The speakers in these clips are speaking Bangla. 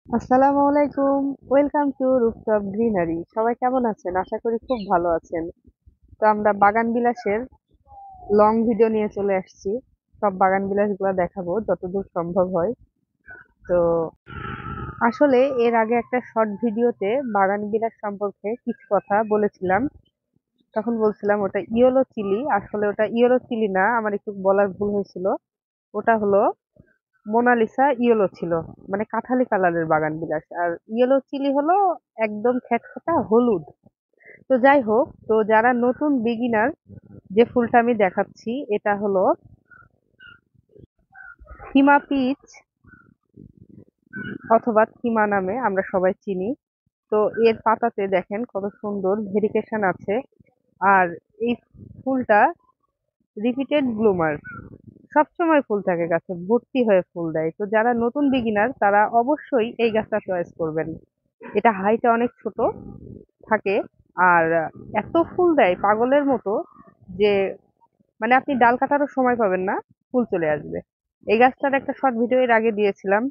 আসসালামু আলাইকুম। Welcome to rooftop greenery. সবাই কেমন আছেন? আশা করি খুব ভালো আছেন। তো আমরা বাগান বিলাসের লং ভিডিও নিয়ে চলে আসছি। সব বাগান বিলাসগুলো দেখাবো যতদূর সম্ভব হয়। তো আসলে এর আগে একটা শর্ট ভিডিওতে বাগান বিলাস সম্পর্কে কিছু কথা বলেছিলাম। তখন বলছিলাম ওটা ইয়েলো চিলি, আসলে ওটা ইয়েলো চিলি না, আমার একটু বলার ভুল হয়েছিল। ওটা হলো মোনালিসা ইয়েলো ছিল, মানে কাঠালি কালারের বাগান বিলাস। আর ইয়েলো চিলি হলো একদম খ্যাটখেটা হলুদ। তো যাই হোক, তো যারা নতুন বিগিনার, যে ফুলটা আমি দেখাচ্ছি এটা হলো থিমা পিচ, অথবা থিমা নামে আমরা সবাই চিনি। তো এর পাতাতে দেখেন কত সুন্দর ভেরিকেশন আছে। আর এই ফুলটা রিপিটেড ব্লুমার, সবসময় ফুল থাকে, গাছে ভর্তি হয়ে ফুল দেয়। তো যারা নতুন বিগিনার তারা অবশ্যই এই গাছটা চয়েস করবেন। এটা হাইটে অনেক ছোট থাকে, আর এত ফুল দেয় পাগলের মতো যে মানে আপনি ডাল কাটারও সময় পাবেন না, ফুল চলে আসবে। এই গাছটার একটা শর্ট ভিডিও এর আগে দিয়েছিলাম।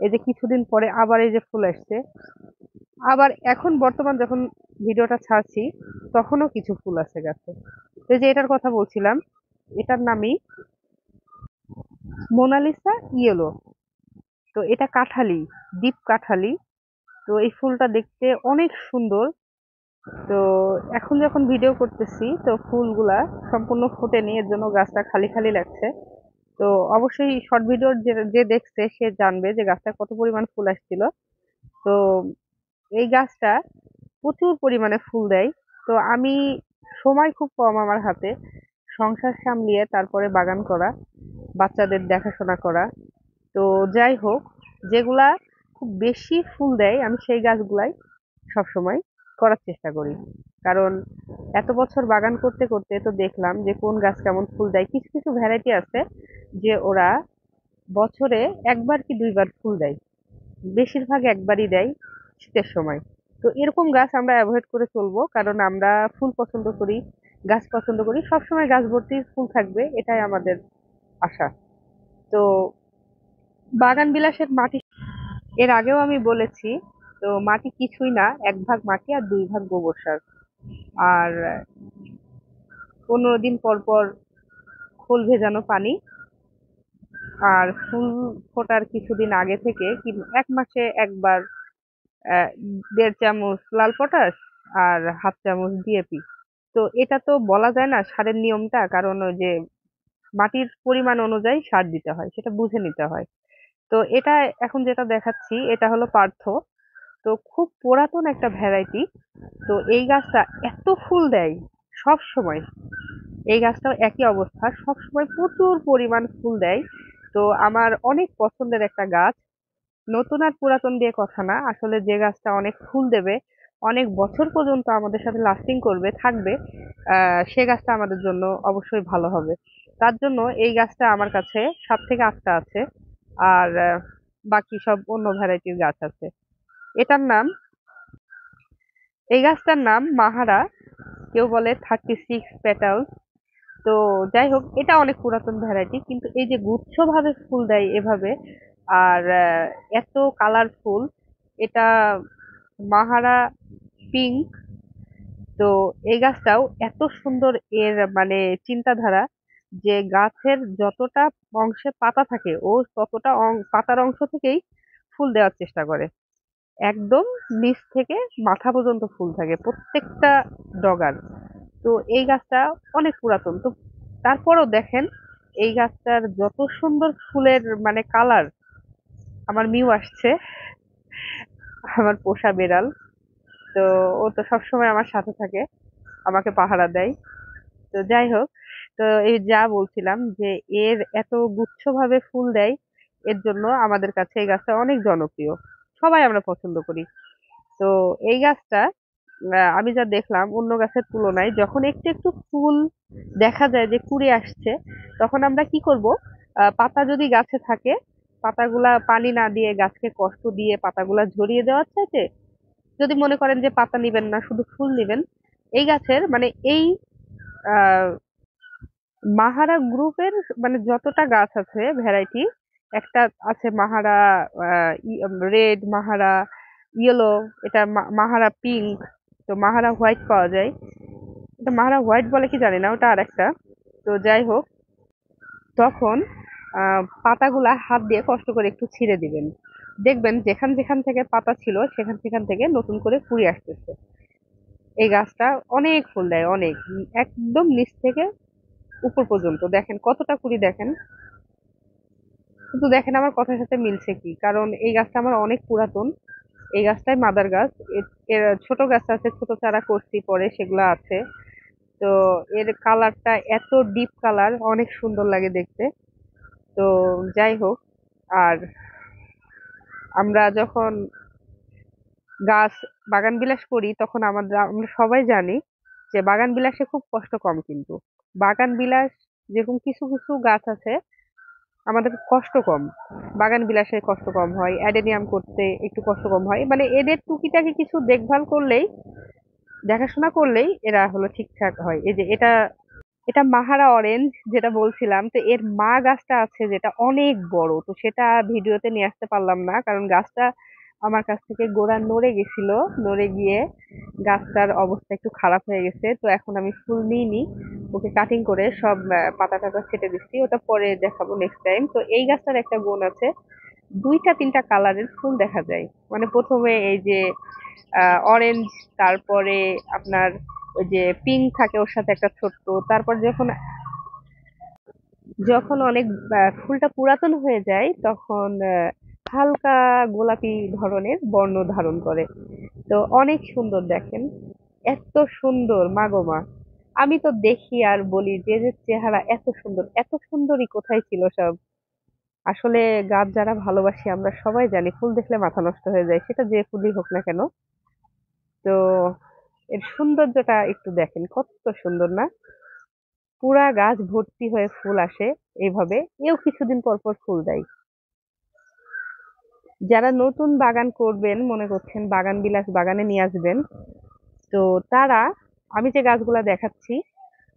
এই যে কিছুদিন পরে আবার এই যে ফুল আসছে, আবার এখন বর্তমান যখন ভিডিওটা ছাড়ছি তখনও কিছু ফুল আছে গাছে। তো এই যে এটার কথা বলছিলাম, এটার নামই মোনালিসা ইয়েলো। তো এটা কাঠালি, ডিপ কাঠালি। তো এই ফুলটা দেখতে অনেক সুন্দর। তো এখন যখন ভিডিও করতেছি তো ফুলগুলা সম্পূর্ণ ফোটেনি, এর জন্য গাছটা খালি খালি লাগছে। তো অবশ্যই শর্ট ভিডিওর যে যে দেখছে সে জানবে যে গাছটা কত পরিমাণ ফুল আসছিল। তো এই গাছটা প্রচুর পরিমাণে ফুল দেয়। তো আমি, সময় খুব কম আমার হাতে, সংসার সামলিয়ে তারপরে বাগান করা, বাচ্চাদের দেখাশোনা করা। তো যাই হোক, যেগুলা খুব বেশি ফুল দেয় আমি সেই গাছগুলাই সবসময় করার চেষ্টা করি। কারণ এত বছর বাগান করতে করতে তো দেখলাম যে কোন গাছ কেমন ফুল দেয়। কিছু কিছু ভ্যারাইটি আছে যে ওরা বছরে একবার কি দুইবার ফুল দেয়, বেশিরভাগ একবারই দেয় শীতের সময়। তো এরকম গাছ আমরা অ্যাভয়েড করে চলবো, কারণ আমরা ফুল পছন্দ করি, গাছ পছন্দ করি, সবসময় গাছ ভর্তি ফুল থাকবে এটাই আমাদের আশা। তো বাগান বিলাসের মাটি, এর আগেও আমি বলেছি, তো মাটি কিছুই না, 1 ভাগ মাটি আর 2 ভাগ গোবর সার। আর 15 দিন পর পর খোল ভেজানো পানি। আর ফুল ফোটার কিছুদিন আগে থেকে কি 1 মাসে একবার 1.5 চামচ লাল পটাশ আর 1/2 চামচ ডিএপি। তো এটা তো বলা যায় না সারের নিয়মটা, কারণ ওই যে মাটির পরিমাণ অনুযায়ী সার দিতে হয়, সেটা বুঝে নিতে হয়। তো এটা এখন যেটা দেখাচ্ছি এটা হলো পার্থ। তো খুব পুরাতন একটা ভ্যারাইটি। তো এই গাছটা এত ফুল দেয় সব সময়। এই গাছটাও একই অবস্থা, সব সময় প্রচুর পরিমাণ ফুল দেয়। তো আমার অনেক পছন্দের একটা গাছ। নতুন আর পুরাতন দিয়ে কথা না, আসলে যে গাছটা অনেক ফুল দেবে, অনেক বছর পর্যন্ত আমাদের সাথে লাস্টিং করবে, থাকবে, সে গাছটা আমাদের জন্য অবশ্যই ভালো হবে। তার জন্য এই গাছটা আমার কাছে 7 থেকে 8টা আছে। আর বাকি সব অন্য ভ্যারাইটির গাছ আছে। এটার নাম, এই গাছটার নাম মাহারা, কেউ বলে 36 পেটাল। তো যাই হোক, এটা অনেক পুরাতন ভ্যারাইটি, কিন্তু এই যে গুচ্ছ ভাবে ফুল দেয় এভাবে, আর এত কালারফুল, এটা মাহারা পিঙ্ক। তো এই গাছটাও এত সুন্দর, এর মানে চিন্তাধারা যে গাছের যতটা অংশে পাতা থাকে ও ততটা পাতার অংশ থেকেই ফুল দেওয়ার চেষ্টা করে। একদম নিচ থেকে মাথা পর্যন্ত ফুল থাকে প্রত্যেকটা ডগার। তো এই গাছটা অনেক পুরাতন। তো তারপরও দেখেন এই গাছটার যত সুন্দর ফুলের মানে কালার। আমার মিউ আসছে, আমার পোষা বেড়াল। তো ও তো সবসময় আমার সাথে থাকে, আমাকে পাহারা দেয়। তো যাই হোক, তো এই যা বলছিলাম যে এর এত গুচ্ছভাবে ফুল দেয়, এর জন্য আমাদের কাছে এই গাছটা অনেক জনপ্রিয়, সবাই আমরা পছন্দ করি। তো এই গাছটা আমি যা দেখলাম অন্য গাছের তুলনায়, যখন একটু একটু ফুল দেখা যায় যে কুড়ি আসছে, তখন আমরা কি করব, পাতা যদি গাছে থাকে, পাতাগুলা পানি না দিয়ে গাছকে কষ্ট দিয়ে পাতাগুলা ঝরিয়ে দেওয়ার চাইতে, যদি মনে করেন যে পাতা নিবেন না শুধু ফুল নিবেন, এই গাছের মানে এই আহ মাহারা গ্রুপের মানে যতটা গাছ আছে ভ্যারাইটি, একটা আছে মাহারা রেড, মাহারা ইয়েলো, এটা মাহারা পিঙ্ক, তো মাহারা হোয়াইট পাওয়া যায়। এটা মাহারা হোয়াইট বলে কি জানি না, ওটা আর একটা। তো যাই হোক, তখন পাতাগুলা হাত দিয়ে কষ্ট করে একটু ছিঁড়ে দিবেন। দেখবেন যেখান যেখান থেকে পাতা ছিল সেখান সেখান থেকে নতুন করে কুঁড়ি আসতেছে। এই গাছটা অনেক ফুল দেয়, অনেক, একদম নিচ থেকে উপর পর্যন্ত দেখেন কতটা কুঁড়ি দেখেন। কিন্তু দেখেন আমার কথার সাথে মিলছে কি, কারণ এই গাছটা আমার অনেক পুরাতন। এই গাছটাই মাদার গাছ। এর ছোট গাছ আছে, ছোট চারা করছি পরে, সেগুলো আছে। তো এর কালারটা এত ডিপ কালার, অনেক সুন্দর লাগে দেখতে। তো যাই হোক, আর আমরা যখন গাছ বাগান বিলাস করি তখন আমরা সবাই জানি যে বাগান বিলাসে খুব কষ্ট কম, কিন্তু বাগান বিলাস যেরকম কিছু কিছু গাছ আছে আমাদের কষ্ট কম, বাগান বিলাসে কষ্ট কম হয়, অ্যাডেনিয়াম করতে একটু কষ্ট কম হয়, মানে এদের টুকিটাকি কিছু দেখভাল করলেই, দেখাশোনা করলেই এরা হলো ঠিকঠাক হয়। এই যে এটা, এটা মাহারা অরেঞ্জ যেটা বলছিলাম, তো এর মা গাছটা আছে যেটা অনেক বড়, তো সেটা ভিডিওতে নিয়ে আসতে পারলাম না কারণ গাছটা আমার কাছ থেকে গোড়া নড়ে গেছিল। নড়ে গিয়ে গাছটার অবস্থা একটু খারাপ হয়ে গেছে, তো এখন আমি ফুল নিইনি, ওকে কাটিং করে সব পাতা টাতা ছেটে দিচ্ছি, ওটা পরে দেখাবো নেক্সট টাইম। তো এই গাছটার একটা গুণ আছে, দুইটা তিনটা কালারের ফুল দেখা যায়। মানে প্রথমে এই যে অরেঞ্জ, তারপরে আপনার ওই যে পিঙ্ক থাকে ওর সাথে একটা ছোট্ট, তারপর যখন যখন অনেক ফুলটা পুরাতন হয়ে যায় তখন হালকা গোলাপি ধরনের বর্ণ ধারণ করে। তো অনেক সুন্দর দেখেন, এত সুন্দর মাগো মা। আমি তো দেখি আর বলি যে যে চেহারা এত সুন্দর, এত সুন্দরী কোথায় ছিল সব। আসলে গাছ যারা ভালোবাসি আমরা সবাই জানি ফুল দেখলে মাথা নষ্ট হয়ে যায়, সেটা যে ফুলই হোক না কেন। তো এর সৌন্দর্যটা একটু দেখেন, কত সুন্দর না? পুরা গাছ ভর্তি হয়ে ফুল আসে এইভাবে। এও কিছুদিন পর পর ফুল দেয়। যারা নতুন বাগান করবেন মনে করছেন, বাগান বিলাস বাগানে নিয়ে আসবেন, তো তারা আমি যে গাছগুলা দেখাচ্ছি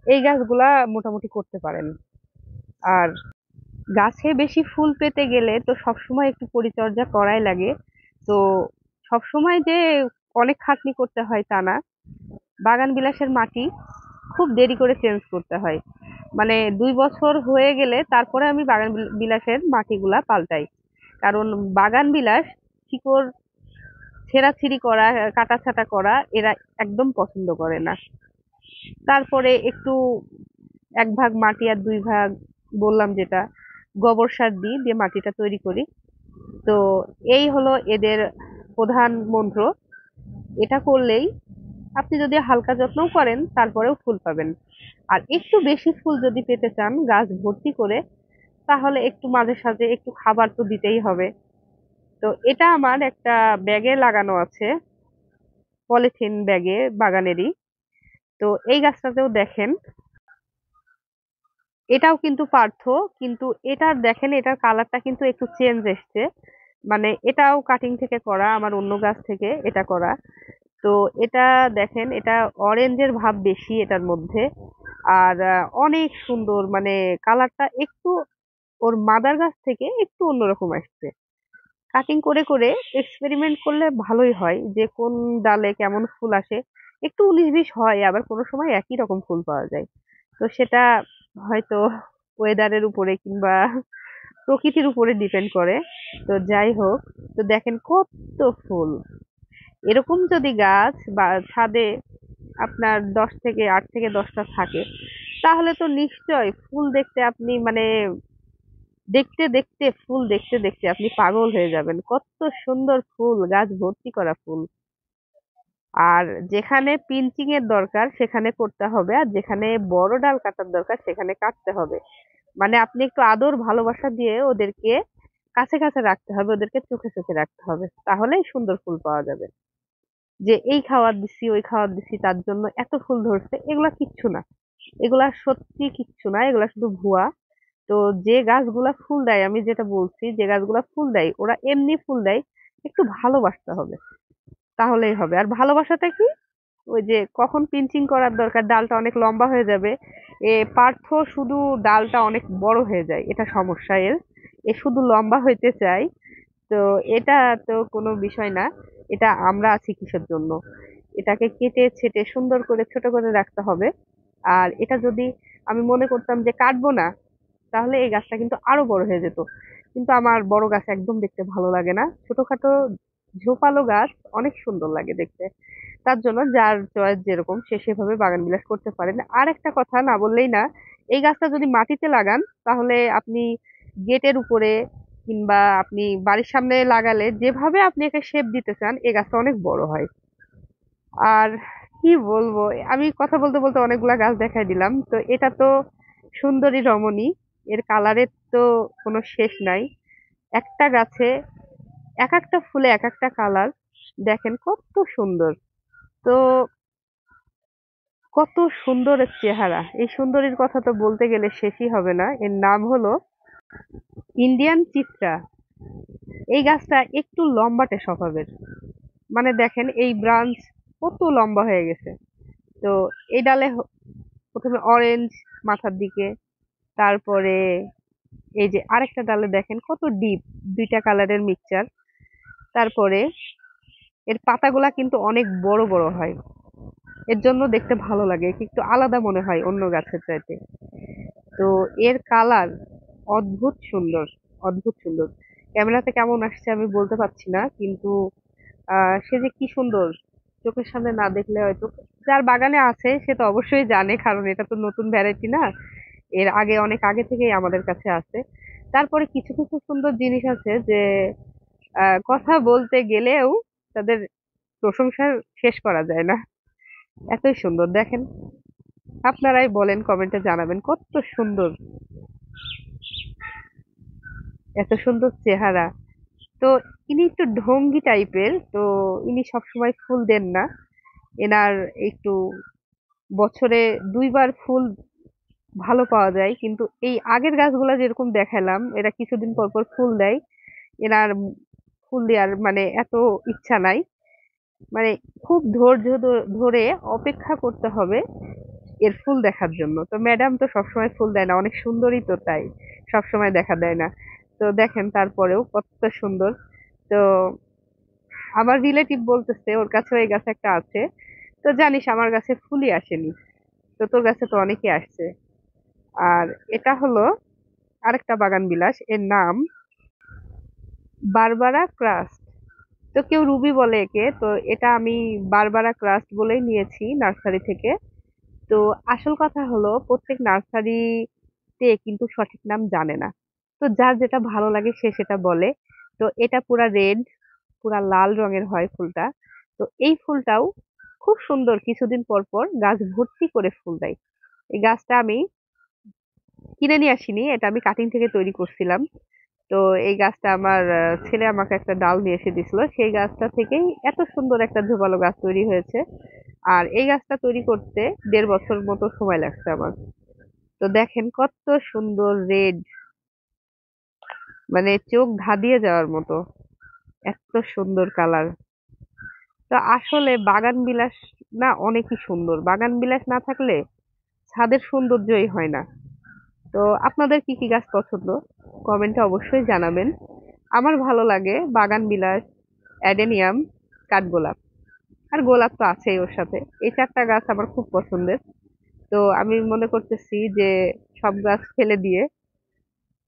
এই গাছগুলা মোটামুটি করতে পারেন। আর গাছে বেশি ফুল পেতে গেলে তো সবসময় একটু পরিচর্যা করাই লাগে। তো সবসময় যে অনেক খাটনি করতে হয় তা না। বাগান বিলাসের মাটি খুব দেরি করে চেঞ্জ করতে হয়, মানে 2 বছর হয়ে গেলে তারপরে আমি বাগান বিলাসের মাটিগুলা পাল্টাই। কারণ বাগান বিলাস শিকড় ছেঁড়াছিঁড়ি করা, কাটাছাঁটা করা এরা একদম পছন্দ করে না। তারপরে একটু 1 ভাগ মাটি আর 2 ভাগ বললাম যেটা গোবর সার দিই, দিয়ে মাটিটা তৈরি করি। তো এই হলো এদের প্রধান মন্ত্র। এটা করলেই আপনি যদি হালকা যত্নও করেন তারপরেও ফুল পাবেন। আর একটু বেশি ফুল যদি পেতে চান গাছ ভর্তি করে, তাহলে একটু মাঝে সাঝে একটু খাবার তো দিতেই হবে। তো এটা আমার একটা ব্যাগে লাগানো আছে, পলিথিন ব্যাগে বাগানেরই। তো এই গাছটাতেও দেখেন, এটাও কিন্তু পার্থ, কিন্তু এটার দেখেন এটার কালারটা কিন্তু একটু চেঞ্জ এসছে। মানে এটাও কাটিং থেকে করা, আমার অন্য গাছ থেকে এটা করা। তো এটা দেখেন, এটা অরেঞ্জের ভাব বেশি এটার মধ্যে। আর অনেক সুন্দর, মানে কালারটা একটু ওর মাদার গাছ থেকে একটু অন্যরকম আসছে। কাটিং করে করে এক্সপেরিমেন্ট করলে ভালোই হয় যে কোন ডালে কেমন ফুল আসে। একটু 19-20 হয়, আবার কোনো সময় একই রকম ফুল পাওয়া যায়। তো সেটা হয়তো ওয়েদারের উপরে কিংবা প্রকৃতির উপরে ডিপেন্ড করে। তো যাই হোক, তো দেখেন কত ফুল। এরকম যদি গাছ বা ছাদে আপনার 8 থেকে 10টা থাকে, তাহলে তো নিশ্চয় ফুল দেখতে আপনি মানে দেখতে দেখতে ফুল দেখতে দেখতে আপনি পাগল হয়ে যাবেন। কত সুন্দর ফুল, গাছ ভর্তি করা ফুল। আর যেখানে পিঞ্চিং এর দরকার সেখানে করতে হবে, আর যেখানে বড় ডাল কাটার দরকার সেখানে কাটতে হবে। মানে আপনি একটু আদর ভালোবাসা দিয়ে ওদেরকে কাছে কাছে রাখতে হবে, ওদেরকে চোখে চোখে রাখতে হবে, তাহলেই সুন্দর ফুল পাওয়া যাবে। যে এই খাবার দিছি ওই খাবার দিছি তার জন্য এত ফুল ধরছে, এগুলা কিচ্ছু না। এগুলা সত্যি কিচ্ছু না, এগুলা শুধু ভুয়া। তো যে গাছগুলা ফুল দেয়, আমি যেটা বলছি, যে গাছগুলা ফুল দেয় ওরা এমনি ফুল দেয়, একটু ভালোবাসতে হবে, তাহলেই হবে। আর ভালোবাসাটা কি, ওই যে কখন পিঞ্চিং করার দরকার, ডালটা অনেক লম্বা হয়ে যাবে, পার্থ শুধু ডালটা অনেক বড় হয়ে যায়, এটা সমস্যা এর। এ শুধু লম্বা হইতে চায়। তো এটা তো কোনো বিষয় না। এটা আমরা আছি কিসের জন্য? এটাকে কেটে ছেটে সুন্দর করে ছোট করে রাখতে হবে। আর এটা যদি আমি মনে করতাম যে কাটবো না, তাহলে এই গাছটা কিন্তু আরো বড় হয়ে যেত। কিন্তু আমার বড় গাছ একদম দেখতে ভালো লাগে না, ছোটখাটো ঝোপালো গাছ অনেক সুন্দর লাগে দেখতে। তার জন্য যার চয়েস যেরকম সে সেভাবে বাগান বিলাস করতে পারেন। আর একটা কথা না বললেই না, এই গাছটা যদি মাটিতে লাগান তাহলে আপনি গেটের উপরে কিংবা আপনি বাড়ির সামনে লাগালে যেভাবে আপনি একে শেপ দিতে চান এই গাছটা অনেক বড় হয়। আর কি বলবো, আমি কথা বলতে বলতে অনেকগুলা গাছ দেখাই দিলাম। তো এটা তো সুন্দরী রমণী, এর কালারের তো কোনো শেষ নাই। একটা গাছে এক একটা ফুলে এক একটা কালার, দেখেন কত সুন্দর। তো কত সুন্দর এর চেহারা, এই সুন্দরীর কথা তো বলতে গেলে শেষই হবে না। এর নাম হলো ইন্ডিয়ান চিত্রা। এই গাছটা একটু লম্বাটে স্বভাবের, মানে দেখেন এই ব্রাঞ্চ কত লম্বা হয়ে গেছে। তো এই ডালে প্রথমে অরেঞ্জ মাথার দিকে, তারপরে এই যে আরেকটা ডালে দেখেন কত ডিপ, দুইটা কালারের মিক্সচার। তারপরে এর পাতাগুলা কিন্তু অনেক বড় বড় হয়, এর জন্য দেখতে ভালো লাগে, একটু আলাদা মনে হয় অন্য গাছের চাইতে। তো এর কালার অদ্ভুত সুন্দর, অদ্ভুত সুন্দর। ক্যামেরাতে কেমন আসছে আমি বলতে পারছি না, কিন্তু সে যে কি সুন্দর, চোখের সামনে না দেখলে হয়তো, যার বাগানে আছে সে তো অবশ্যই জানে, কারণ এটা তো নতুন ভ্যারাইটি না, এর আগে অনেক আগে থেকেই আমাদের কাছে আছে। তারপরে কিছু কিছু সুন্দর জিনিস আছে যে কথা বলতে গেলেও তাদের প্রশংসা শেষ করা যায় না, এতই সুন্দর দেখেন। আপনারাই বলেন, কমেন্টে জানাবেন কত সুন্দর, এত সুন্দর চেহারা। তো ইনি একটু ঢঙ্গি টাইপের, তো ইনি সবসময় ফুল দেন না। এনার একটু বছরে দুইবার ফুল ভালো পাওয়া যায়, কিন্তু এই আগের গাছগুলা যেরকম দেখালাম এরা কিছুদিন পর পর ফুল দেয়। এনার ফুল দেওয়ার মানে এত ইচ্ছা নাই, মানে খুব ধৈর্য ধরে অপেক্ষা করতে হবে এর ফুল দেখার জন্য। তো ম্যাডাম তো সবসময় ফুল দেয় না, অনেক সুন্দরই তো, তাই সবসময় দেখা দেয় না। তো দেখেন তারপরেও কত সুন্দর। তো আমার রিলেটিভ বলতেছে ওর কাছেও এই গাছ একটা আছে। তো জানিস আমার কাছে ফুলই আসেনি, তো তোর কাছে তো অনেকে আসছে। আর এটা হলো আরেকটা বাগান বিলাস, এর নাম বারবারা ক্রাস্ট। তো কেউ রুবি বলে একে, তো এটা আমি বারবারা ক্রাস্ট বলেই নিয়েছি নার্সারি থেকে। তো আসল কথা হলো প্রত্যেক নার্সারিতে কিন্তু সঠিক নাম জানে না, তো যার যেটা ভালো লাগে সে সেটা বলে। তো এটা পুরা রেড, পুরা লাল রঙের হয় ফুলটা। তো এই ফুলটাও খুব সুন্দর, কিছুদিন পর পর গাছ ভর্তি করে ফুল দেয়। এই গাছটা আমি কিনে নিয়ে আসিনি, এটা আমি কাটিং থেকে তৈরি করছিলাম। তো এই গাছটা আমার ছেলে আমাকে একটা ডাল নিয়ে এসে দিছিল, সেই গাছটা থেকেই এত সুন্দর একটা ঝোপালো গাছ তৈরি হয়েছে। আর এই গাছটা তৈরি করতে 1.5 বছর মতো সময় লাগছে আমার। তো দেখেন কত সুন্দর রেড, মানে চোখ ধাঁধিয়ে যাওয়ার মতো, এত সুন্দর কালার। তো আসলে বাগান বিলাস না অনেকই সুন্দর, বাগান বিলাস না থাকলে ছাদের সৌন্দর্যই হয় না। তো আপনাদের কি কি গাছ পছন্দ কমেন্টে অবশ্যই জানাবেন। আমার ভালো লাগে বাগান বিলাস, অ্যাডেনিয়াম, কাঠগোলাপ, আর গোলাপ তো আছেই ওর সাথে। এই চারটা গাছ আমার খুব পছন্দের। তো আমি মনে করতেছি যে সব গাছ ফেলে দিয়ে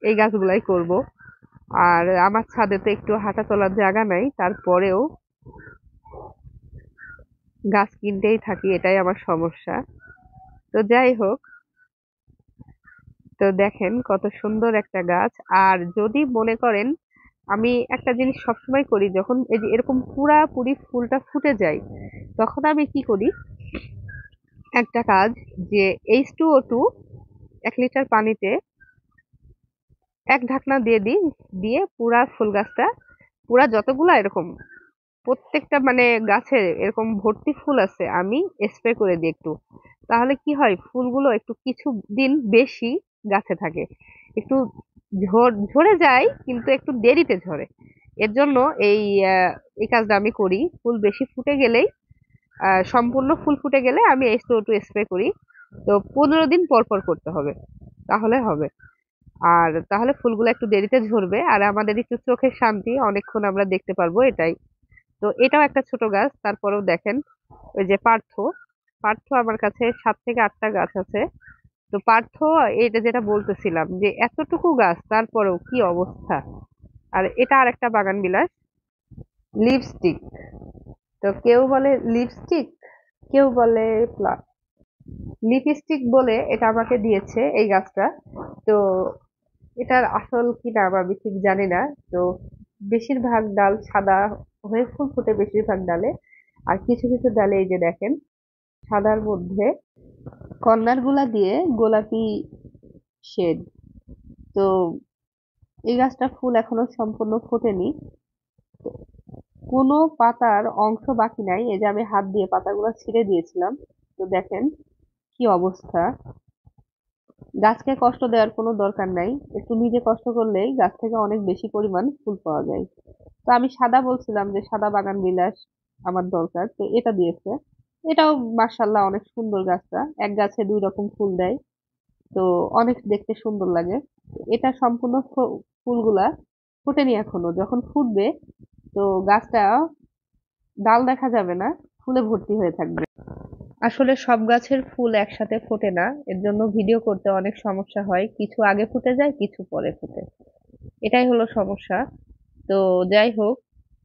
এই গাছগুলাই করব। আর আমার ছাদে তো একটু হাঁটা চলার জায়গা নাই, তারপরেও গাছ কিনতেই থাকি, এটাই আমার সমস্যা। তো যাই হোক, তো দেখেন কত সুন্দর একটা গাছ। আর যদি মনে করেন, আমি একটা জিনিস সবসময় করি, যখন এই যে এরকম পুরাপুরি ফুলটা ফুটে যায় তখন আমি কি করি, একটা কাজ, যে H2O2 1 লিটার পানিতে এক ঢাকনা দিয়ে দিই, দিয়ে পুরা ফুল গাছটা, পুরা যতগুলা এরকম প্রত্যেকটা মানে গাছে এরকম ভর্তি ফুল আছে আমি স্প্রে করে দিই একটু। তাহলে কি হয়, ফুলগুলো একটু কিছু দিন বেশি গাছে থাকে, একটু ঝরে যায় কিন্তু একটু দেরিতে ঝরে। এর জন্য এই এই কাজটা আমি করি, ফুল বেশি ফুটে গেলেই সম্পূর্ণ ফুল ফুটে গেলে আমি H2O2 স্প্রে করি। তো 15 দিন পর পর করতে হবে, তাহলে হবে। আর তাহলে ফুলগুলো একটু দেরিতে ঝরবে আর আমাদের একটু চোখের শান্তি, অনেকক্ষণ আমরা দেখতে পারবো এটাই। তো এটাও একটা ছোট গাছ, তারপরেও দেখেন ওই যে পার্থ, পার্থ আমার কাছে 7 থেকে 8টা গাছ আছে। তো পার্থ, এটা যেটা বলতেছিলাম যে এতটুকু গাছ তারপরেও কি অবস্থা। আর এটা আর একটা বাগান বিলাস, লিপস্টিক। তো কেউ বলে লিপস্টিক, কেউ বলে লিপস্টিক বলে এটা আমাকে দিয়েছে এই গাছটা। তো এটার আসল কি নাম আমি ঠিক জানি না। তো বেশিরভাগ ডাল সাদা হয়ে ফুল ফোটে বেশিরভাগ ডালে, আর কিছু কিছু ডালে এই যে দেখেন সাদার মধ্যে কর্নার গুলা দিয়ে গোলাপি শেড। তো এই গাছটা ফুল এখনো সম্পূর্ণ ফোটেনি, কোনো পাতার অংশ বাকি নাই। এই যে আমি হাত দিয়ে পাতাগুলো ছিঁড়ে দিয়েছিলাম, তো দেখেন কি অবস্থা। গাছকে কষ্ট দেওয়ার কোনো দরকার নাই, একটু নিজে কষ্ট করলেই গাছ থেকে অনেক বেশি পরিমাণ ফুল পাওয়া যায়। তো আমি সাদা বলছিলাম যে সাদা বাগান বিলাস আমার দরকার, তো এটা দিয়েছে। এটাও মার্শাল্লাহ অনেক সুন্দর গাছটা, এক গাছে 2 রকম ফুল দেয়। তো অনেক দেখতে সুন্দর লাগে। তো এটা সম্পূর্ণ ফুলগুলা ফোটেনি এখনো, যখন ফুটবে তো গাছটা ডাল দেখা যাবে না, ফুলে ভর্তি হয়ে থাকবে। আসলে সব গাছের ফুল একসাথে ফোটে না, এর জন্য ভিডিও করতে অনেক সমস্যা হয়, কিছু আগে ফুটে যায় কিছু পরে ফোটে, এটাই হলো সমস্যা। তো যাই হোক,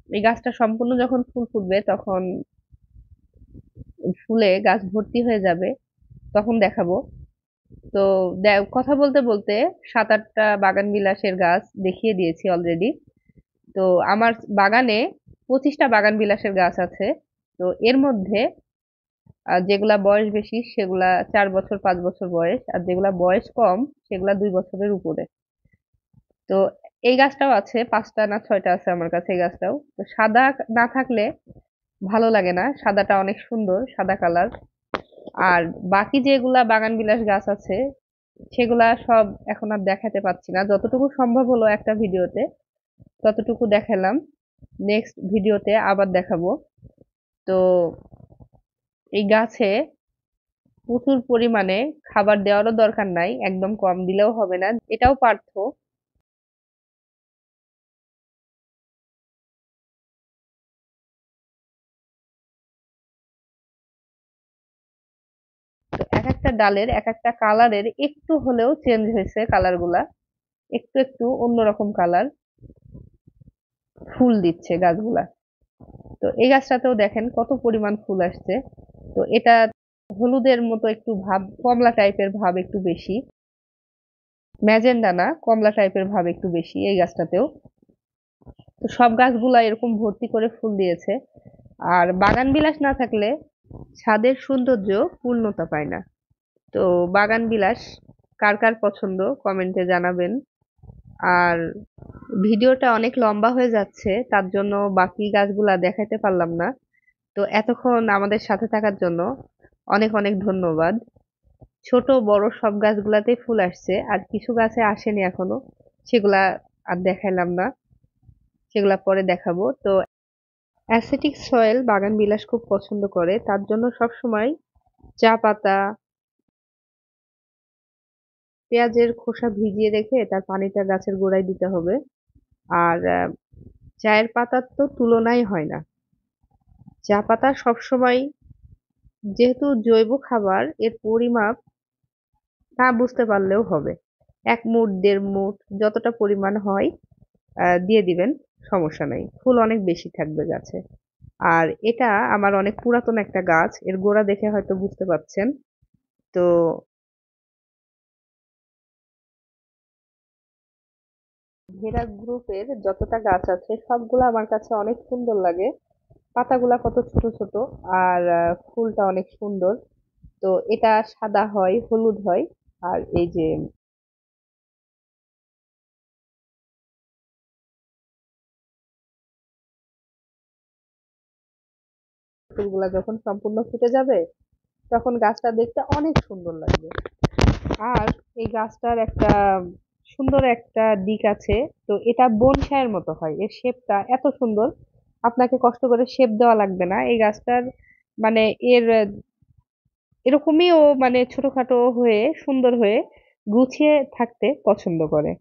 এই গাছটা সম্পূর্ণ যখন ফুল ফুটবে তখন ফুলে গাছ ভর্তি হয়ে যাবে, তখন দেখাবো। তো কথা বলতে বলতে 7-8টা বাগান বিলাসের গাছ দেখিয়ে দিয়েছি অলরেডি। তো আমার বাগানে 25টা বাগান বিলাসের গাছ আছে। তো এর মধ্যে যেগুলা বয়স বেশি সেগুলা 4 বছর 5 বছর বয়স, আর যেগুলা বয়স কম সেগুলা 2 বছরের উপরে। তো এই গাছটাও আছে, 5টা না 6টা আছে আমার কাছে এই গাছটাও। তো সাদা না থাকলে ভালো লাগে না, সাদাটা অনেক সুন্দর, সাদা কালার। আর বাকি যেগুলা বাগান বিলাস গাছ আছে সেগুলা সব এখন আর দেখাতে পাচ্ছি না, যতটুকু সম্ভব হলো একটা ভিডিওতে ততটুকু দেখালাম। নেক্সট ভিডিওতে আবার দেখাবো। তো এই গাছে প্রচুর পরিমাণে খাবার দেওয়ারও দরকার নাই, একদম কম দিলেও হবে না, এটাও পার্থ। তো এক একটা ডালের এক একটা কালারের একটু হলেও চেঞ্জ হয়েছে, কালার গুলা একটু একটু অন্যরকম কালার, ফুল দিচ্ছে গাছগুলা। তো এই গাছটাতেও দেখেন কত পরিমাণ ফুল আসছে। তো এটা হলুদের মতো একটু ভাব, কমলা টাইপের ভাব একটু বেশি, ম্যাজেন্ডা না, কমলা টাইপের ভাব একটু বেশি এই গাছটাতেও। তো সব গাছগুলা এরকম ভর্তি করে ফুল দিয়েছে। আর বাগান বিলাস না থাকলে ছাদের সৌন্দর্য পূর্ণতা পায় না। তো বাগান বিলাস কার কার পছন্দ কমেন্টে জানাবেন। আর ভিডিওটা অনেক লম্বা হয়ে যাচ্ছে, তার জন্য বাকি গাছগুলা দেখাতে পারলাম না। তো এতক্ষণ আমাদের সাথে থাকার জন্য অনেক অনেক ধন্যবাদ। ছোট বড় সব গাছগুলাতেই ফুল আসছে, আর কিছু গাছে আসেনি এখনো, সেগুলা আর দেখাইলাম না, সেগুলা পরে দেখাবো। তো অ্যাসিটিক সয়েল বাগান বিলাস খুব পছন্দ করে, তার জন্য সবসময় চা পাতা, পেঁয়াজের খোসা ভিজিয়ে রেখে তার পানিটা গাছের গোড়ায় দিতে হবে। আর চায়ের পাতার তো তুলনাই হয় না, চা পাতা সবসময়, যেহেতু জৈব খাবার, এর পরিমাপ না বুঝতে পারলেও হবে, 1 মুঠ 1.5 মুঠ যতটা পরিমাণ হয় দিয়ে দিবেন, সমস্যা নাই, ফুল অনেক বেশি থাকবে গাছে। আর এটা আমার অনেক পুরাতন একটা গাছ, এর গোড়া দেখে হয়তো বুঝতে পারছেন। তো ভেরা গ্রুপের যতটা গাছ আছে সবগুলো আমার কাছে অনেক সুন্দর লাগে, পাতাগুলা কত ছোট ছোট, আর ফুলটা অনেক সুন্দর। তো এটা সাদা হয় হলুদ হয়, আর এই যে ফুলগুলা যখন সম্পূর্ণ ফুটে যাবে তখন গাছটা দেখতে অনেক সুন্দর লাগবে। আর এই গাছটার একটা সুন্দর একটা দিক আছে, তো এটা বনসাইয়ের মতো হয়, এর শেপটা এত সুন্দর, আপনাকে কষ্ট করে শেপ দেওয়া লাগবে না এই গাছটার। মানে এর এরকমই ও মানে ছোটখাটো হয়ে সুন্দর হয়ে গুছিয়ে থাকতে পছন্দ করে।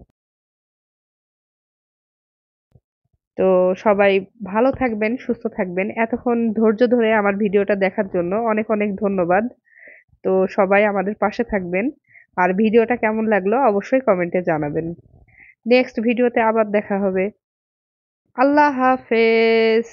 তো সবাই ভালো থাকবেন, সুস্থ থাকবেন। এতক্ষণ ধৈর্য ধরে আমার ভিডিওটা দেখার জন্য অনেক অনেক ধন্যবাদ। তো সবাই আমাদের পাশে থাকবেন। আর ভিডিওটা কেমন লাগলো অবশ্যই কমেন্টে জানাবেন। নেক্সট ভিডিওতে আবার দেখা হবে। আল্লাহ হাফেজ।